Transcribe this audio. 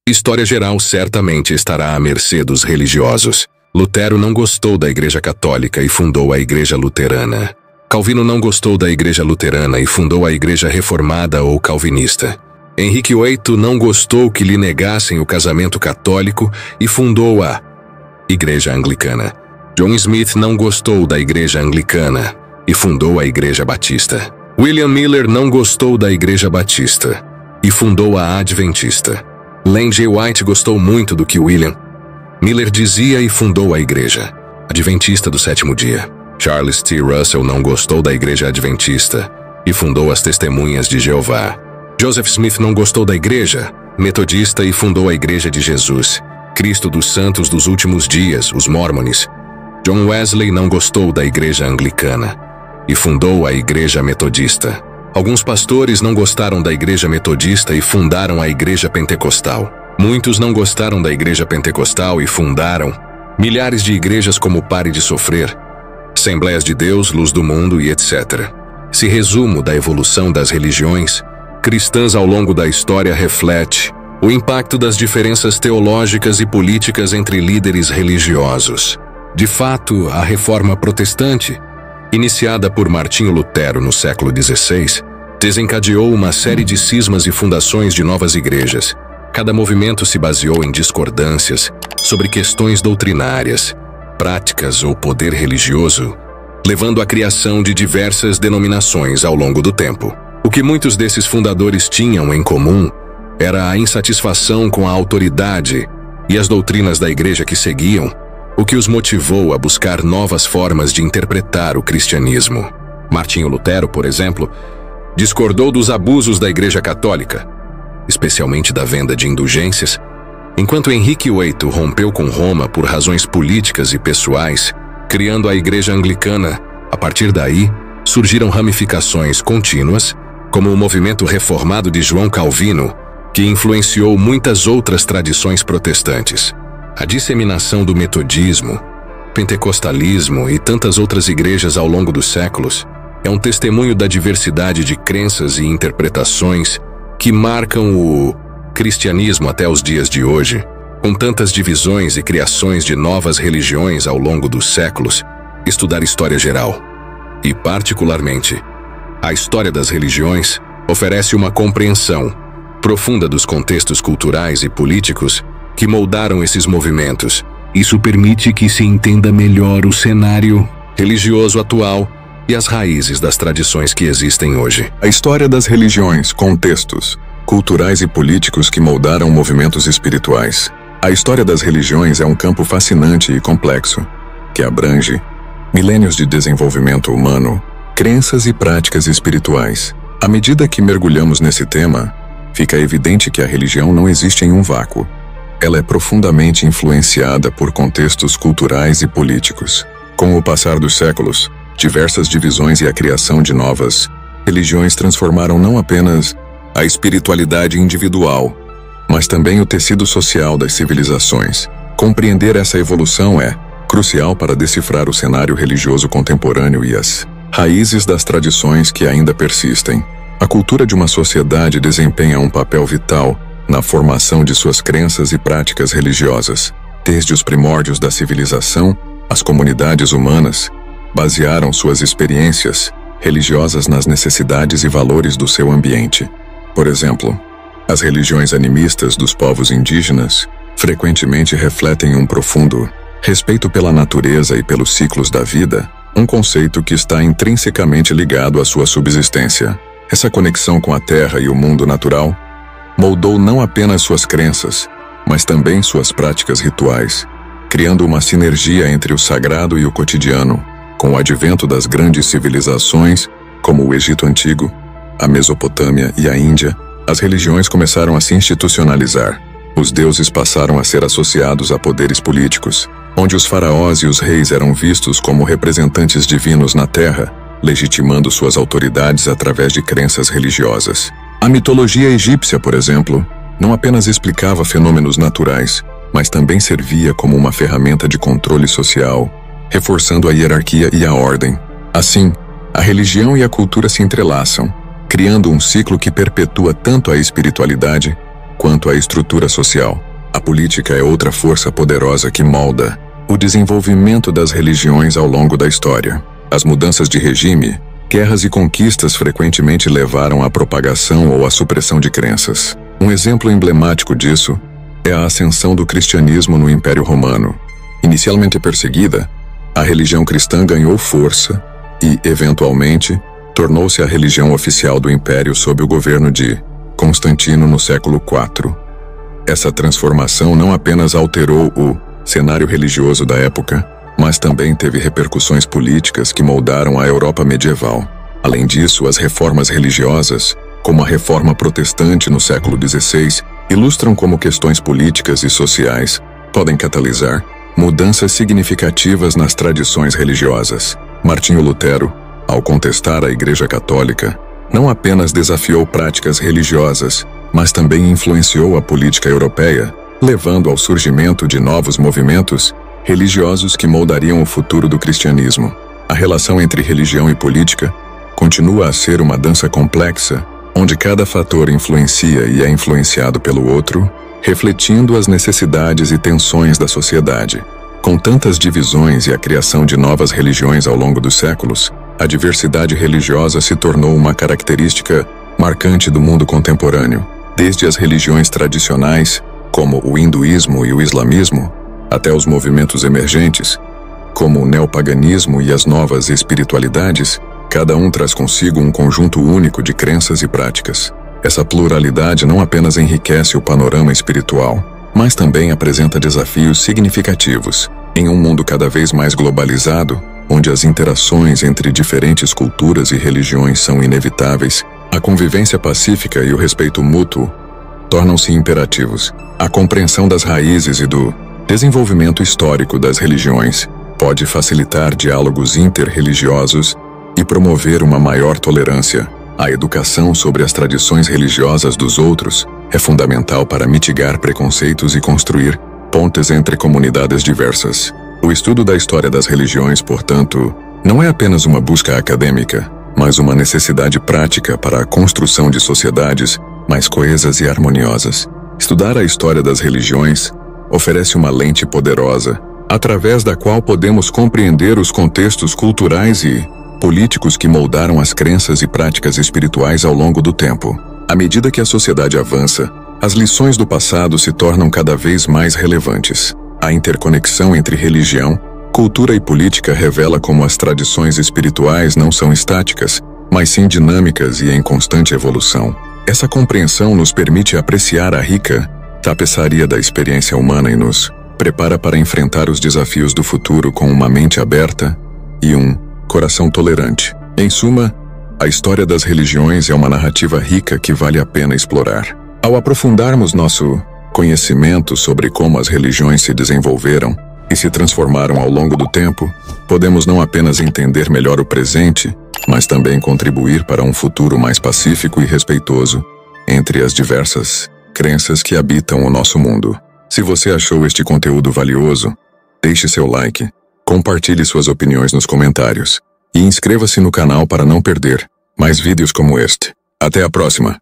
História geral certamente estará à mercê dos religiosos. Lutero não gostou da Igreja Católica e fundou a Igreja Luterana. Calvino não gostou da Igreja Luterana e fundou a Igreja Reformada ou Calvinista. Henrique VIII não gostou que lhe negassem o casamento católico e fundou a Igreja Anglicana. John Smith não gostou da Igreja Anglicana e fundou a Igreja Batista. William Miller não gostou da Igreja Batista e fundou a Adventista. Len G. White gostou muito do que William Miller dizia e fundou a Igreja Adventista do Sétimo Dia. Charles T. Russell não gostou da Igreja Adventista e fundou as Testemunhas de Jeová. Joseph Smith não gostou da Igreja Metodista e fundou a Igreja de Jesus Cristo dos Santos dos Últimos Dias, os Mórmones. John Wesley não gostou da Igreja Anglicana e fundou a Igreja Metodista. Alguns pastores não gostaram da Igreja Metodista e fundaram a Igreja Pentecostal. Muitos não gostaram da Igreja Pentecostal e fundaram milhares de igrejas como Pare de Sofrer, Assembleias de Deus, Luz do Mundo e etc. Esse resumo da evolução das religiões cristãs ao longo da história reflete o impacto das diferenças teológicas e políticas entre líderes religiosos. De fato, a Reforma Protestante, iniciada por Martinho Lutero no século XVI, desencadeou uma série de cismas e fundações de novas igrejas. Cada movimento se baseou em discordâncias sobre questões doutrinárias, práticas ou poder religioso, levando à criação de diversas denominações ao longo do tempo. O que muitos desses fundadores tinham em comum era a insatisfação com a autoridade e as doutrinas da igreja que seguiam, o que os motivou a buscar novas formas de interpretar o cristianismo. Martinho Lutero, por exemplo, discordou dos abusos da Igreja Católica, especialmente da venda de indulgências, enquanto Henrique VIII rompeu com Roma por razões políticas e pessoais, criando a Igreja Anglicana. A partir daí, surgiram ramificações contínuas, como o movimento reformado de João Calvino, que influenciou muitas outras tradições protestantes. A disseminação do metodismo, pentecostalismo e tantas outras igrejas ao longo dos séculos é um testemunho da diversidade de crenças e interpretações que marcam o cristianismo até os dias de hoje. Com tantas divisões e criações de novas religiões ao longo dos séculos, estudar história geral, e particularmente a história das religiões, oferece uma compreensão profunda dos contextos culturais e políticos que moldaram esses movimentos. Isso permite que se entenda melhor o cenário religioso atual e as raízes das tradições que existem hoje. A história das religiões, contextos culturais e políticos que moldaram movimentos espirituais. A história das religiões é um campo fascinante e complexo, que abrange milênios de desenvolvimento humano, crenças e práticas espirituais. À medida que mergulhamos nesse tema, fica evidente que a religião não existe em um vácuo. Ela é profundamente influenciada por contextos culturais e políticos. Com o passar dos séculos, diversas divisões e a criação de novas religiões transformaram não apenas a espiritualidade individual, mas também o tecido social das civilizações. Compreender essa evolução é crucial para decifrar o cenário religioso contemporâneo e as raízes das tradições que ainda persistem. A cultura de uma sociedade desempenha um papel vital na formação de suas crenças e práticas religiosas. Desde os primórdios da civilização, as comunidades humanas basearam suas experiências religiosas nas necessidades e valores do seu ambiente. Por exemplo, as religiões animistas dos povos indígenas frequentemente refletem um profundo respeito pela natureza e pelos ciclos da vida, um conceito que está intrinsecamente ligado à sua subsistência. Essa conexão com a terra e o mundo natural moldou não apenas suas crenças, mas também suas práticas rituais, criando uma sinergia entre o sagrado e o cotidiano. Com o advento das grandes civilizações, como o Egito Antigo, a Mesopotâmia e a Índia, as religiões começaram a se institucionalizar. Os deuses passaram a ser associados a poderes políticos, onde os faraós e os reis eram vistos como representantes divinos na terra, legitimando suas autoridades através de crenças religiosas. A mitologia egípcia, por exemplo, não apenas explicava fenômenos naturais, mas também servia como uma ferramenta de controle social, reforçando a hierarquia e a ordem. Assim, a religião e a cultura se entrelaçam, criando um ciclo que perpetua tanto a espiritualidade Quanto à estrutura social, a política é outra força poderosa que molda o desenvolvimento das religiões ao longo da história. As mudanças de regime, guerras e conquistas frequentemente levaram à propagação ou à supressão de crenças. Um exemplo emblemático disso é a ascensão do cristianismo no Império Romano. Inicialmente perseguida, a religião cristã ganhou força e, eventualmente, tornou-se a religião oficial do Império sob o governo de Constantino no século IV. Essa transformação não apenas alterou o cenário religioso da época, mas também teve repercussões políticas que moldaram a Europa medieval. Além disso, as reformas religiosas, como a Reforma Protestante no século XVI, ilustram como questões políticas e sociais podem catalisar mudanças significativas nas tradições religiosas. Martinho Lutero, ao contestar a Igreja Católica, não apenas desafiou práticas religiosas, mas também influenciou a política europeia, levando ao surgimento de novos movimentos religiosos que moldariam o futuro do cristianismo. A relação entre religião e política continua a ser uma dança complexa, onde cada fator influencia e é influenciado pelo outro, refletindo as necessidades e tensões da sociedade. Com tantas divisões e a criação de novas religiões ao longo dos séculos, a diversidade religiosa se tornou uma característica marcante do mundo contemporâneo. Desde as religiões tradicionais, como o hinduísmo e o islamismo, até os movimentos emergentes, como o neopaganismo e as novas espiritualidades, cada um traz consigo um conjunto único de crenças e práticas. Essa pluralidade não apenas enriquece o panorama espiritual, mas também apresenta desafios significativos. Em um mundo cada vez mais globalizado, onde as interações entre diferentes culturas e religiões são inevitáveis, a convivência pacífica e o respeito mútuo tornam-se imperativos. A compreensão das raízes e do desenvolvimento histórico das religiões pode facilitar diálogos interreligiosos e promover uma maior tolerância. A educação sobre as tradições religiosas dos outros é fundamental para mitigar preconceitos e construir pontes entre comunidades diversas. O estudo da história das religiões, portanto, não é apenas uma busca acadêmica, mas uma necessidade prática para a construção de sociedades mais coesas e harmoniosas. Estudar a história das religiões oferece uma lente poderosa, através da qual podemos compreender os contextos culturais e políticos que moldaram as crenças e práticas espirituais ao longo do tempo. À medida que a sociedade avança, as lições do passado se tornam cada vez mais relevantes. A interconexão entre religião, cultura e política revela como as tradições espirituais não são estáticas, mas sim dinâmicas e em constante evolução. Essa compreensão nos permite apreciar a rica tapeçaria da experiência humana e nos prepara para enfrentar os desafios do futuro com uma mente aberta e um coração tolerante. Em suma, a história das religiões é uma narrativa rica que vale a pena explorar. Ao aprofundarmos nosso conhecimento sobre como as religiões se desenvolveram e se transformaram ao longo do tempo, podemos não apenas entender melhor o presente, mas também contribuir para um futuro mais pacífico e respeitoso entre as diversas crenças que habitam o nosso mundo. Se você achou este conteúdo valioso, deixe seu like, compartilhe suas opiniões nos comentários e inscreva-se no canal para não perder mais vídeos como este. Até a próxima!